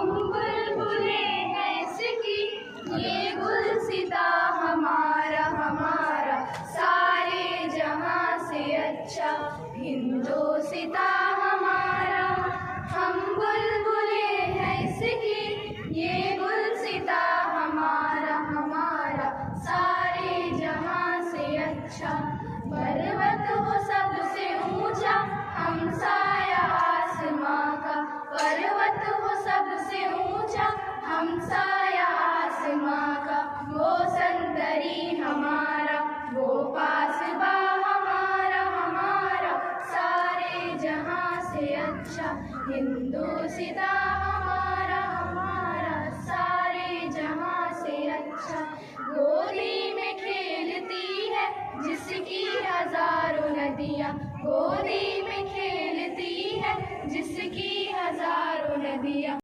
हम बुलबुले हैं इसकी, ये गुलसिता हमारा हमारा सारे जहां से अच्छा हिंदोसिता हमारा। हम बुलबुले हैं इसकी, ये गुलसिता हमारा हमारा सारे जहां से अच्छा। पर्वत हो सबसे ऊंचा हमसाया आसमां का, पर्वत हो सबसे ऊंचा हमसाया आसमां का। वो संतरी हमारा, वो पासबा हमारा हमारा सारे जहां से अच्छा हिंदोसिता हमारा हमारा सारे जहां से अच्छा। गोदी में खेलती है जिसकी हजारों नदियां, गोदी